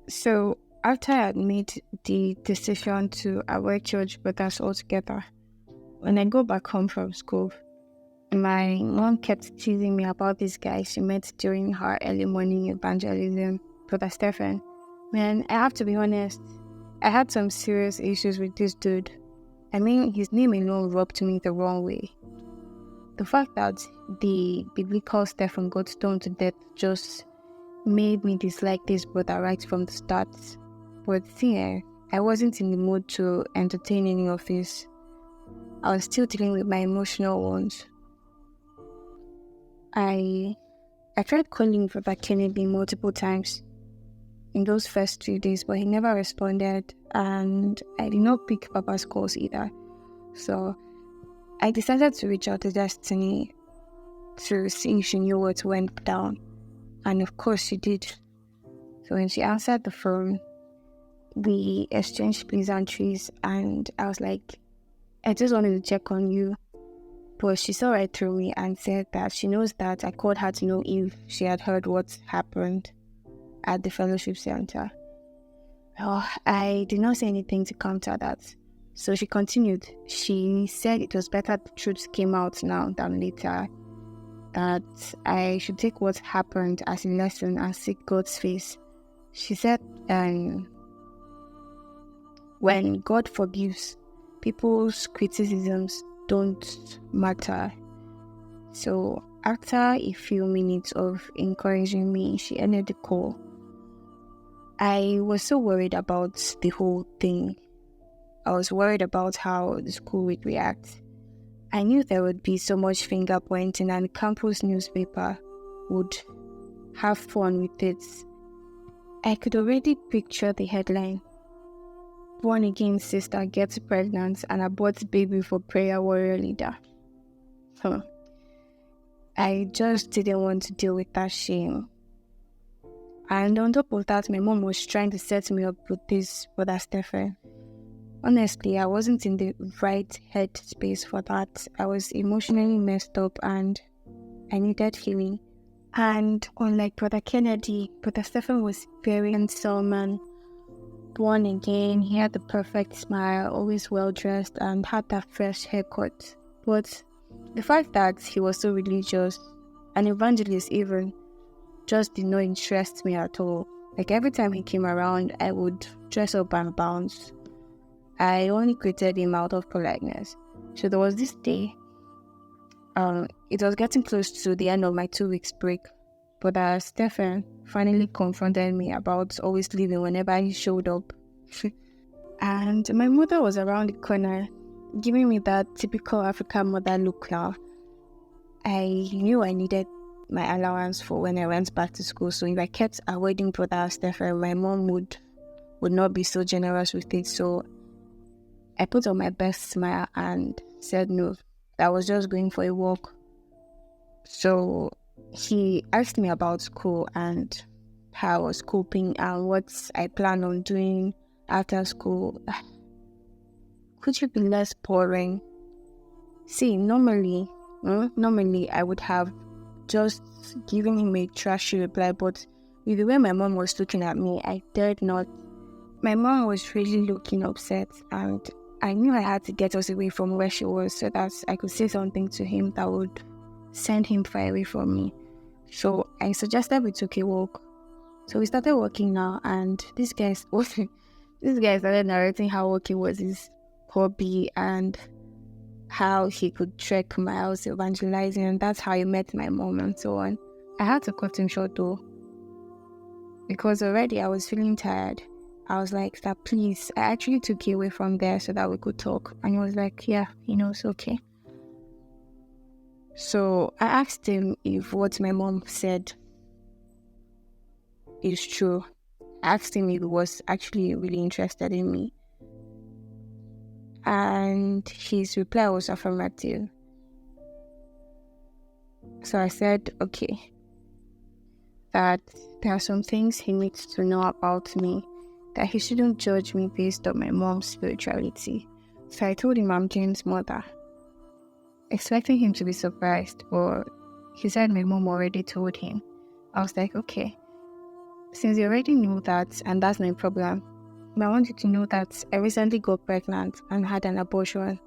So after I had made the decision to avoid church brothers altogether, when I go back home from school, my mom kept teasing me about this guy she met during her early morning evangelism, Brother Stephen. Man, I have to be honest, I had some serious issues with this dude. I mean, his name alone rubbed me the wrong way. The fact that the biblical Stephen got stoned to death just made me dislike this brother right from the start. But see, I wasn't in the mood to entertain any of this. I was still dealing with my emotional wounds. I I tried calling Brother Kennedy multiple times in those first 2 days, but he never responded, and I did not pick Papa's calls either. So I decided to reach out to Destiny to see if she knew what went down, and of course she did. So when she answered the phone, we exchanged pleasantries, and I was like, I just wanted to check on you. But she saw right through me and said that she knows that I called her to know if she had heard what happened at the fellowship center. Oh, I did not say anything to counter that. So she continued. She said it was better the truth came out now than later, that I should take what happened as a lesson and seek God's face. She said, when God forgives, people's criticisms don't matter. So after a few minutes of encouraging me, she ended the call. I was so worried about the whole thing. I was worried about how the school would react. I knew there would be so much finger pointing, and the campus newspaper would have fun with it. I could already picture the headline: Born again sister gets pregnant and aborts baby for prayer warrior leader. Huh. I just didn't want to deal with that shame. And on top of that, my mom was trying to set me up with this Brother Stephen. Honestly, I wasn't in the right head space for that. I was emotionally messed up and I needed healing. And unlike Brother Kennedy, Brother Stephen was very handsome and born again. He had the perfect smile, always well dressed, and had that fresh haircut. But the fact that he was so religious, an evangelist even, just did not interest me at all. Like every time he came around, I would dress up and bounce. I only greeted him out of politeness. So there was this day, it was getting close to the end of my 2 weeks break, but Stephen finally confronted me about always leaving whenever he showed up. And my mother was around the corner, giving me that typical African mother look now. I knew I needed my allowance for when I went back to school, so if I kept avoiding Brother Stephen, my mom would not be so generous with it. So I put on my best smile and said no, I was just going for a walk. So he asked me about school and how I was coping and what I plan on doing after school. Could you be less boring? See, normally I would have just given him a trashy reply, but with the way my mom was looking at me, I dared not. My mom was really looking upset, and I knew I had to get us away from where she was so that I could say something to him that would send him far away from me. So I suggested we took a walk. So we started walking now, and this guy started narrating how walking was his hobby and how he could trek miles evangelizing, and that's how he met my mom and so on. I had to cut him short though, because already I was feeling tired. I was like, "Sir, please." I actually took you away from there so that we could talk. And he was like, "Yeah, it's okay." So I asked him if what my mom said is true. I asked him if he was actually really interested in me. And his reply was affirmative. So I said, okay, that there are some things he needs to know about me, that he shouldn't judge me based on my mom's spirituality. So I told him I'm Jane's mother, expecting him to be surprised, but he said my mom already told him. I was like, okay. Since you already know that, and that's my problem, but I want you to know that I recently got pregnant and had an abortion.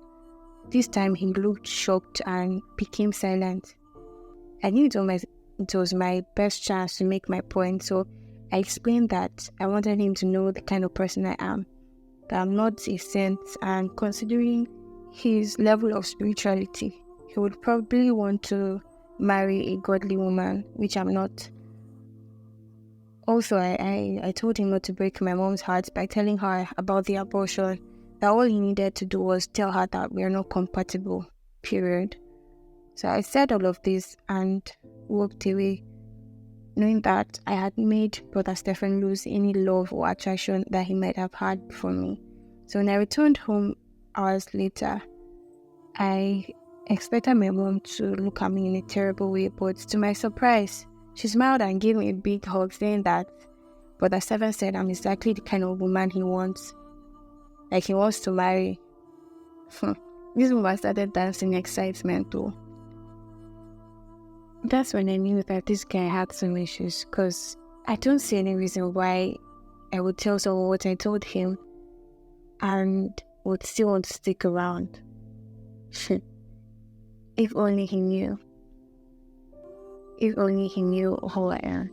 This time he looked shocked and became silent. I knew it was my best chance to make my point, so I explained that I wanted him to know the kind of person I am, that I'm not a saint, and considering his level of spirituality, he would probably want to marry a godly woman, which I'm not. Also, I told him not to break my mom's heart by telling her about the abortion, that all he needed to do was tell her that we are not compatible, period. So I said all of this and walked away, knowing that I had made Brother Stephen lose any love or attraction that he might have had for me. So when I returned home hours later, I expected my mom to look at me in a terrible way, but to my surprise, she smiled and gave me a big hug, saying that Brother Stephen said I'm exactly the kind of woman he wants. Like he wants to marry. This woman started dancing in excitement too. That's when I knew that this guy had some issues, because I don't see any reason why I would tell someone what I told him and would still want to stick around. If only he knew. If only he knew who I am.